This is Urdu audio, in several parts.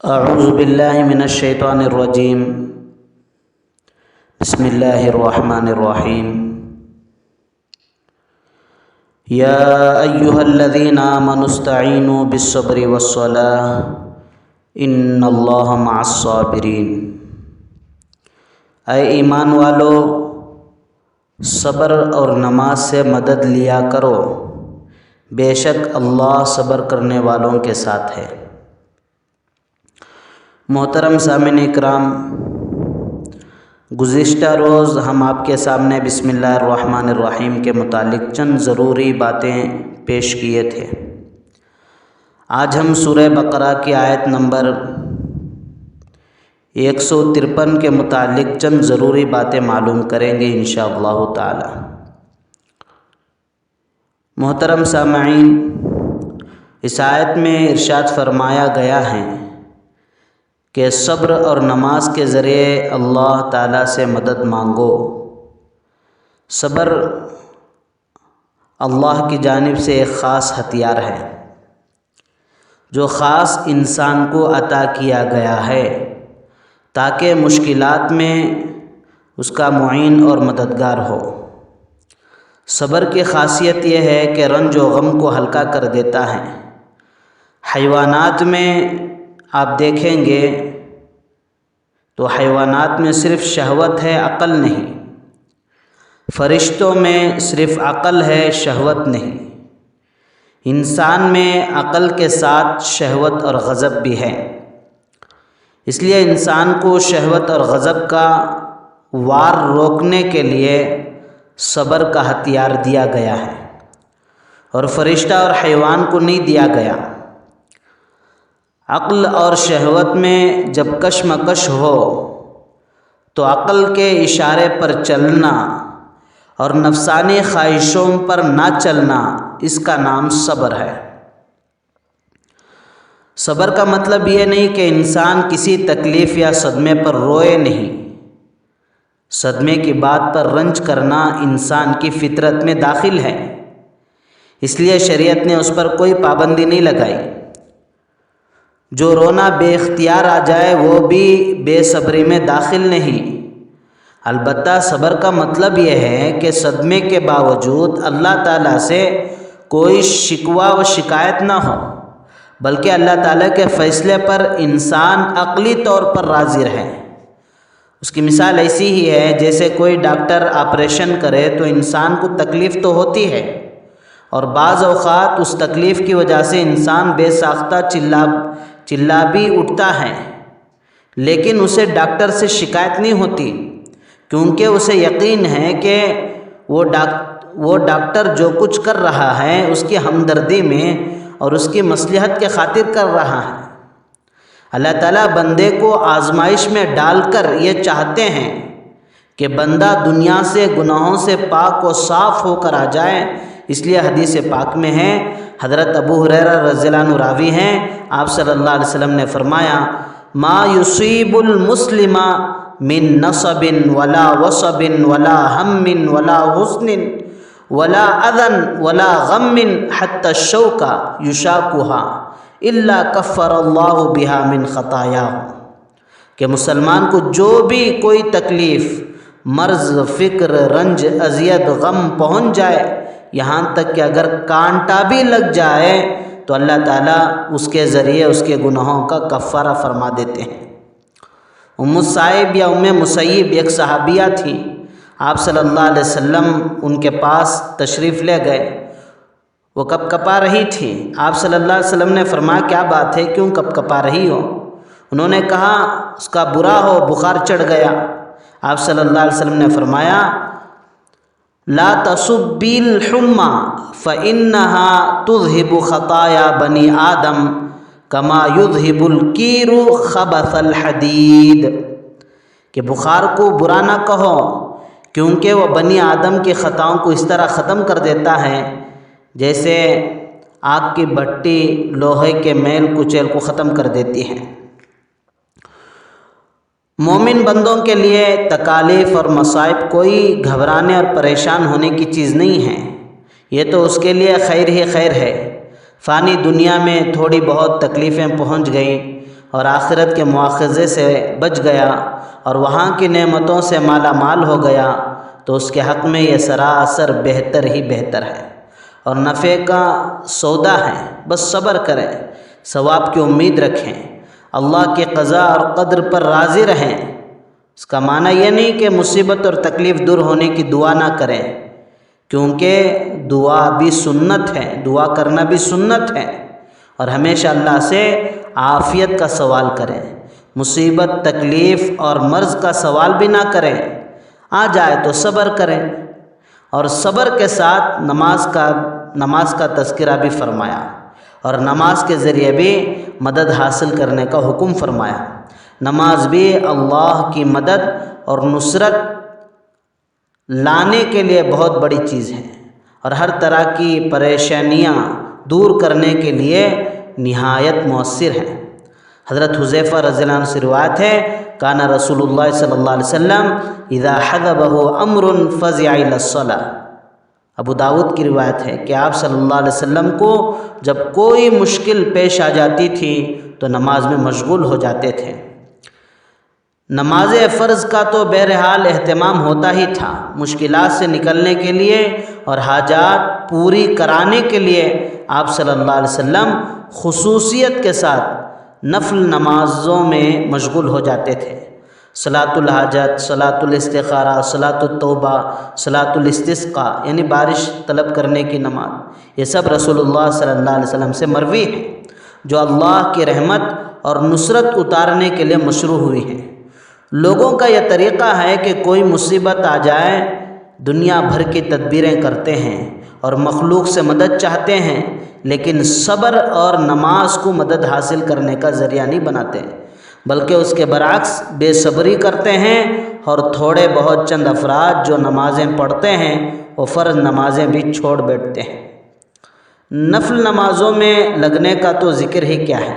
اعوذ باللہ من الشیطان الرجیم بسم اللہ الرحمن الرحیم یا ایہا الذین آمنوا استعینوا بالصبر والصلاۃ ان اللہ مع الصابرین۔ اے ایمان والو، صبر اور نماز سے مدد لیا کرو، بے شک اللہ صبر کرنے والوں کے ساتھ ہے۔ محترم سامعین اکرام، گزشتہ روز ہم آپ کے سامنے بسم اللہ الرحمن الرحیم کے متعلق چند ضروری باتیں پیش کیے تھے۔ آج ہم سورہ بقرہ کی آیت نمبر 153 کے متعلق چند ضروری باتیں معلوم کریں گے انشاءاللہ تعالی۔ محترم سامعین، اس آیت میں ارشاد فرمایا گیا ہے کہ صبر اور نماز کے ذریعے اللہ تعالیٰ سے مدد مانگو۔ صبر اللہ کی جانب سے ایک خاص ہتھیار ہے جو خاص انسان کو عطا کیا گیا ہے تاکہ مشکلات میں اس کا معین اور مددگار ہو۔ صبر کی خاصیت یہ ہے کہ رنج و غم کو ہلکا کر دیتا ہے۔ حیوانات میں آپ دیکھیں گے تو حیوانات میں صرف شہوت ہے، عقل نہیں۔ فرشتوں میں صرف عقل ہے، شہوت نہیں۔ انسان میں عقل کے ساتھ شہوت اور غضب بھی ہے۔ اس لیے انسان کو شہوت اور غضب کا وار روکنے کے لیے صبر کا ہتھیار دیا گیا ہے، اور فرشتہ اور حیوان کو نہیں دیا گیا۔ عقل اور شہوت میں جب کشمکش ہو تو عقل کے اشارے پر چلنا اور نفسانی خواہشوں پر نہ چلنا، اس کا نام صبر ہے۔ صبر کا مطلب یہ نہیں کہ انسان کسی تکلیف یا صدمے پر روئے نہیں۔ صدمے کی بات پر رنج کرنا انسان کی فطرت میں داخل ہے، اس لیے شریعت نے اس پر کوئی پابندی نہیں لگائی۔ جو رونا بے اختیار آ جائے وہ بھی بے صبری میں داخل نہیں۔ البتہ صبر کا مطلب یہ ہے کہ صدمے کے باوجود اللہ تعالیٰ سے کوئی شکوہ و شکایت نہ ہو، بلکہ اللہ تعالیٰ کے فیصلے پر انسان عقلی طور پر راضی رہے۔ اس کی مثال ایسی ہی ہے جیسے کوئی ڈاکٹر آپریشن کرے تو انسان کو تکلیف تو ہوتی ہے، اور بعض اوقات اس تکلیف کی وجہ سے انسان بے ساختہ چلا بھی اٹھتا ہے، لیکن اسے ڈاکٹر سے شکایت نہیں ہوتی، کیونکہ اسے یقین ہے کہ وہ ڈاکٹر جو کچھ کر رہا ہے اس کی ہمدردی میں اور اس کی مصلحت کے خاطر کر رہا ہے۔ اللہ تعالیٰ بندے کو آزمائش میں ڈال کر یہ چاہتے ہیں کہ بندہ دنیا سے گناہوں سے پاک و صاف ہو کر آ جائے۔ اس لیے حدیث پاک میں ہے، حضرت ابو ہریرہ رضی اللہ عنہ راوی ہیں، آپ صلی اللہ علیہ وسلم نے فرمایا، ما یصیب المسلم من نصب ولا وصب ولا ہم ولا حزن ولا اذى ولا غم حتى الشوكة يشاكها الا كفر الله بها من خطاياه، کہ مسلمان کو جو بھی کوئی تکلیف، مرض، فکر، رنج، اذیت، غم پہنچ جائے، یہاں تک کہ اگر کانٹا بھی لگ جائے تو اللہ تعالیٰ اس کے ذریعے اس کے گناہوں کا کفارہ فرما دیتے ہیں۔ ام صائب یا ام مسیب ایک صحابیہ تھیں، آپ صلی اللہ علیہ وسلم ان کے پاس تشریف لے گئے۔ وہ کپ کپا رہی تھیں۔ آپ صلی اللہ علیہ وسلم نے فرمایا، کیا بات ہے، کیوں کپ کپا رہی ہو؟ انہوں نے کہا، اس کا برا ہو، بخار چڑھ گیا۔ آپ صلی اللہ علیہ وسلم نے فرمایا، لا تصبی الحمى فإنها تذهب خطايا بنی آدم كما يذهب الكير خبث الحديد، کہ بخار کو برا نہ کہو، کیونکہ وہ بنی آدم کی خطاؤں کو اس طرح ختم کر دیتا ہے جیسے آگ کی بھٹی لوہے کے میل کچیل کو ختم کر دیتی ہے۔ مومن بندوں کے لیے تکالیف اور مصائب کوئی گھبرانے اور پریشان ہونے کی چیز نہیں ہے، یہ تو اس کے لیے خیر ہی خیر ہے۔ فانی دنیا میں تھوڑی بہت تکلیفیں پہنچ گئیں اور آخرت کے مواخذے سے بچ گیا اور وہاں کی نعمتوں سے مالا مال ہو گیا تو اس کے حق میں یہ سراسر بہتر ہی بہتر ہے اور نفع کا سودا ہے۔ بس صبر کریں، ثواب کی امید رکھیں، اللہ کی قضا اور قدر پر راضی رہیں۔ اس کا معنی یہ نہیں کہ مصیبت اور تکلیف دور ہونے کی دعا نہ کریں، کیونکہ دعا بھی سنت ہے، دعا کرنا بھی سنت ہے، اور ہمیشہ اللہ سے عافیت کا سوال کریں۔ مصیبت، تکلیف اور مرض کا سوال بھی نہ کریں، آ جائے تو صبر کریں، اور صبر کے ساتھ نماز کا تذکرہ بھی فرمایا، اور نماز کے ذریعے بھی مدد حاصل کرنے کا حکم فرمایا۔ نماز بھی اللہ کی مدد اور نصرت لانے کے لیے بہت بڑی چیز ہے، اور ہر طرح کی پریشانیاں دور کرنے کے لیے نہایت مؤثر ہے۔ حضرت حذیفہ رضی اللہ عنہ سے روایت ہے، کان رسول اللہ صلی اللہ علیہ وسلم اذا حضبہ امر فزع الی الصلاۃ۔ ابو داؤد کی روایت ہے کہ آپ صلی اللہ علیہ وسلم کو جب کوئی مشکل پیش آ جاتی تھی تو نماز میں مشغول ہو جاتے تھے۔ نماز فرض کا تو بہرحال اہتمام ہوتا ہی تھا، مشکلات سے نکلنے کے لیے اور حاجات پوری کرانے کے لیے آپ صلی اللہ علیہ وسلم خصوصیت کے ساتھ نفل نمازوں میں مشغول ہو جاتے تھے۔ صلاۃ الحاجت، صلاۃ الاستخارہ، صلاۃ التوبہ، صلاۃ الاستسقاء یعنی بارش طلب کرنے کی نماز، یہ سب رسول اللہ صلی اللہ علیہ وسلم سے مروی ہیں، جو اللہ کی رحمت اور نصرت اتارنے کے لیے مشروع ہوئی ہیں۔ لوگوں کا یہ طریقہ ہے کہ کوئی مصیبت آ جائے دنیا بھر کی تدبیریں کرتے ہیں اور مخلوق سے مدد چاہتے ہیں، لیکن صبر اور نماز کو مدد حاصل کرنے کا ذریعہ نہیں بناتے، بلکہ اس کے برعکس بے صبری کرتے ہیں، اور تھوڑے بہت چند افراد جو نمازیں پڑھتے ہیں وہ فرض نمازیں بھی چھوڑ بیٹھتے ہیں۔ نفل نمازوں میں لگنے کا تو ذکر ہی کیا ہے،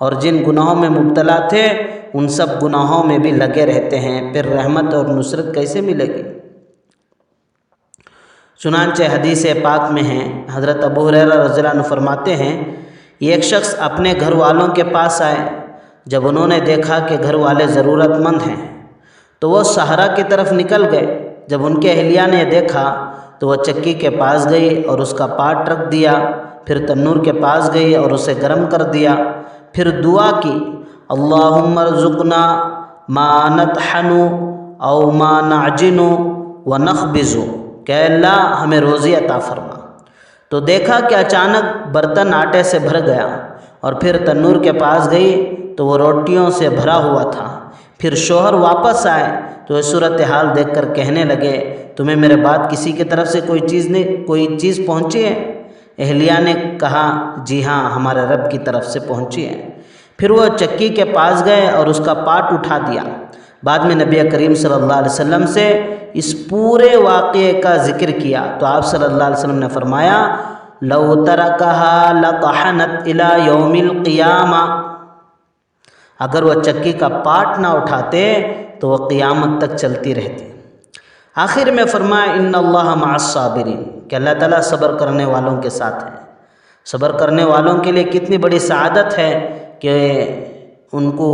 اور جن گناہوں میں مبتلا تھے ان سب گناہوں میں بھی لگے رہتے ہیں، پھر رحمت اور نصرت کیسے ملے گی؟ چنانچہ حدیث پاک میں ہیں، حضرت ابو ہریرہ رضی اللہ عنہ فرماتے ہیں، ایک شخص اپنے گھر والوں کے پاس آئے، جب انہوں نے دیکھا کہ گھر والے ضرورت مند ہیں تو وہ صحرا کی طرف نکل گئے۔ جب ان کے اہلیہ نے دیکھا تو وہ چکی کے پاس گئی اور اس کا پاٹ رکھ دیا، پھر تنور کے پاس گئی اور اسے گرم کر دیا، پھر دعا کی، اللہم ارزقنا ما نطحن او ما نعجن ونخبز، کہ اللہ ہمیں روزی عطا فرما۔ تو دیکھا کہ اچانک برتن آٹے سے بھر گیا، اور پھر تنور کے پاس گئی تو وہ روٹیوں سے بھرا ہوا تھا۔ پھر شوہر واپس آئے تو یہ صورتحال دیکھ کر کہنے لگے، تمہیں میرے بعد کسی کی طرف سے کوئی چیز پہنچی ہے؟ اہلیہ نے کہا، جی ہاں، ہمارے رب کی طرف سے پہنچی ہے۔ پھر وہ چکی کے پاس گئے اور اس کا پاٹ اٹھا دیا۔ بعد میں نبی کریم صلی اللہ علیہ وسلم سے اس پورے واقعے کا ذکر کیا تو آپ صلی اللہ علیہ وسلم نے فرمایا، لو ترکها لطحنت الى یوم القیامہ، اگر وہ چکی کا پاٹ نہ اٹھاتے تو وہ قیامت تک چلتی رہتی۔ آخر میں فرمایا، ان اللہ مع الصابرین، کہ اللہ تعالیٰ صبر کرنے والوں کے ساتھ ہے۔ صبر کرنے والوں کے لیے کتنی بڑی سعادت ہے کہ ان کو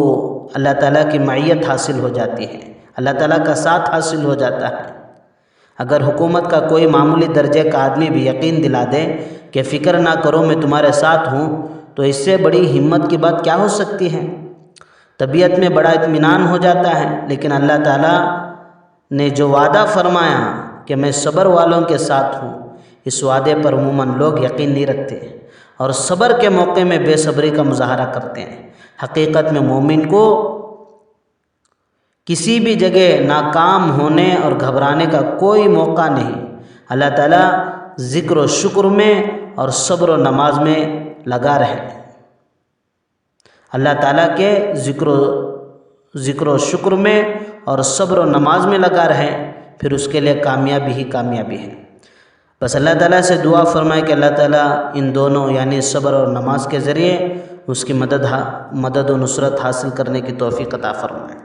اللہ تعالیٰ کی معیت حاصل ہو جاتی ہے، اللہ تعالیٰ کا ساتھ حاصل ہو جاتا ہے۔ اگر حکومت کا کوئی معمولی درجے کا آدمی بھی یقین دلا دے کہ فکر نہ کرو میں تمہارے ساتھ ہوں، تو اس سے بڑی ہمت کی بات کیا ہو سکتی ہے؟ طبیعت میں بڑا اطمینان ہو جاتا ہے۔ لیکن اللہ تعالیٰ نے جو وعدہ فرمایا کہ میں صبر والوں کے ساتھ ہوں، اس وعدے پر عموماً لوگ یقین نہیں رکھتے اور صبر کے موقع میں بے صبری کا مظاہرہ کرتے ہیں۔ حقیقت میں مومن کو کسی بھی جگہ ناکام ہونے اور گھبرانے کا کوئی موقع نہیں۔ اللہ تعالیٰ ذکر و شکر میں اور صبر و نماز میں لگا رہے۔ اللہ تعالیٰ کے ذکر و شکر میں اور صبر و نماز میں لگا رہے، پھر اس کے لیے کامیابی ہی کامیابی ہے۔ بس اللہ تعالیٰ سے دعا فرمائے کہ اللہ تعالیٰ ان دونوں یعنی صبر اور نماز کے ذریعے اس کی مدد و نصرت حاصل کرنے کی توفیق عطا فرمائے۔